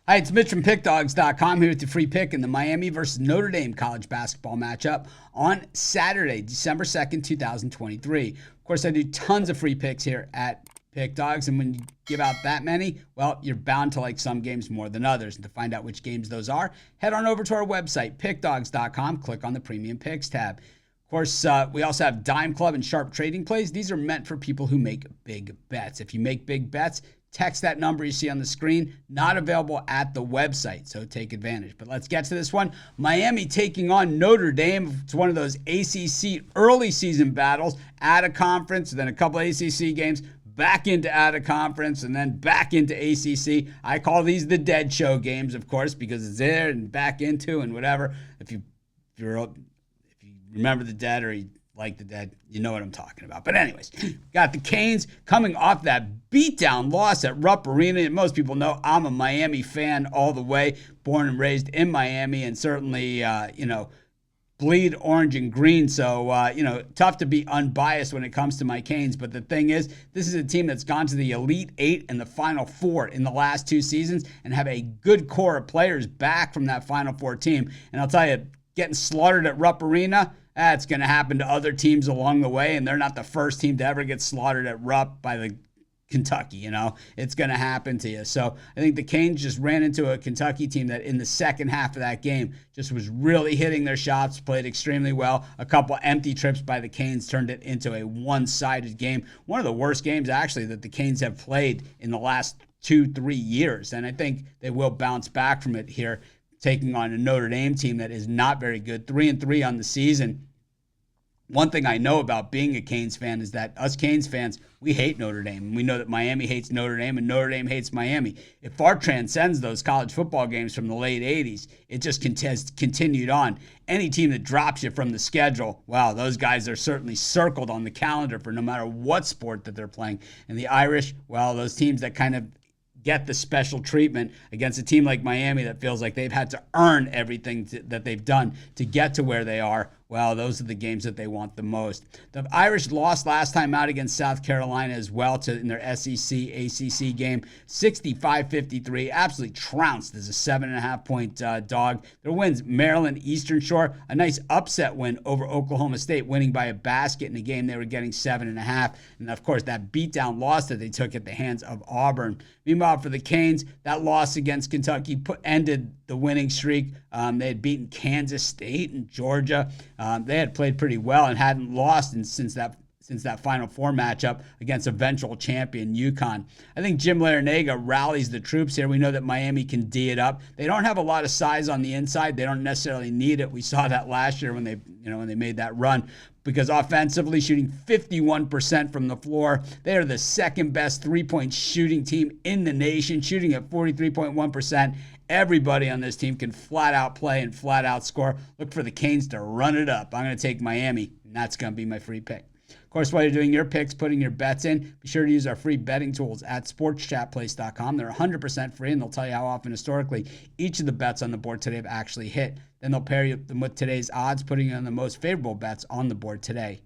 Hi, it's Mitch from Pickdawgz.com here with the free pick in the Miami versus Notre Dame college basketball matchup on Saturday, December 2nd, 2023. Of course, I do tons of free picks here at Pick Dawgz, and when you give out that many, well, you're bound to like some games more than others. And to find out which games those are, head on over to our website, Pickdawgz.com, click on the Premium Picks tab. Of course, we also have Dime Club and Sharp Trading Plays. These are meant for people who make big bets. If you make big bets, text that number you see on the screen. Not available at the website, so take advantage. But let's get to this one. Miami taking on Notre Dame. It's one of those ACC early season battles at a conference, then a couple ACC games, back into out of conference, and then back into ACC. I call these the dead show games, of course, because it's there and back into and whatever. If you remember the dead or you like the dead, you know what I'm talking about. But anyways, got the Canes coming off that beatdown loss at Rupp Arena. And most people know I'm a Miami fan all the way, born and raised in Miami, and certainly, bleed orange and green. So, tough to be unbiased when it comes to my Canes. But the thing is, this is a team that's gone to the Elite Eight and the Final Four in the last two seasons and have a good core of players back from that Final Four team. And I'll tell you, getting slaughtered at Rupp Arena, that's going to happen to other teams along the way, and they're not the first team to ever get slaughtered at Rupp by the Kentucky, It's going to happen to you. So I think the Canes just ran into a Kentucky team that in the second half of that game just was really hitting their shots, played extremely well. A couple empty trips by the Canes turned it into a one-sided game. One of the worst games, actually, that the Canes have played in the last 2-3 years, and I think they will bounce back from it here, taking on a Notre Dame team that is not very good, 3-3 on the season. One thing I know about being a Canes fan is that us Canes fans, we hate Notre Dame. And we know that Miami hates Notre Dame and Notre Dame hates Miami. It far transcends those college football games from the late 80s. It just continued on. Any team that drops you from the schedule, wow, those guys are certainly circled on the calendar for no matter what sport that they're playing. And the Irish, well, those teams that kind of get the special treatment against a team like Miami that feels like they've had to earn everything that they've done to get to where they are. Well, those are the games that they want the most. The Irish lost last time out against South Carolina as well in their SEC ACC game, 65-53. Absolutely trounced as a 7.5-point dog. Their wins: Maryland, Eastern Shore, a nice upset win over Oklahoma State, winning by a basket in a game they were getting 7.5. And of course, that beatdown loss that they took at the hands of Auburn. Meanwhile, for the Canes, that loss against Kentucky ended the winning streak. They had beaten Kansas State and Georgia. They had played pretty well and hadn't lost since that Final Four matchup against eventual champion UConn. I think Jim Larrañaga rallies the troops here. We know that Miami can D it up. They don't have a lot of size on the inside. They don't necessarily need it. We saw that last year when they made that run, because offensively, shooting 51% from the floor. They are the second best three-point shooting team in the nation, shooting at 43.1%. Everybody on this team can flat out play and flat out score. Look for the Canes to run it up. I'm going to take Miami, and that's going to be my free pick. Of course, while you're doing your picks, putting your bets in, be sure to use our free betting tools at sportschatplace.com. They're 100% free, and they'll tell you how often historically each of the bets on the board today have actually hit. Then they'll pair them with today's odds, putting in the most favorable bets on the board today.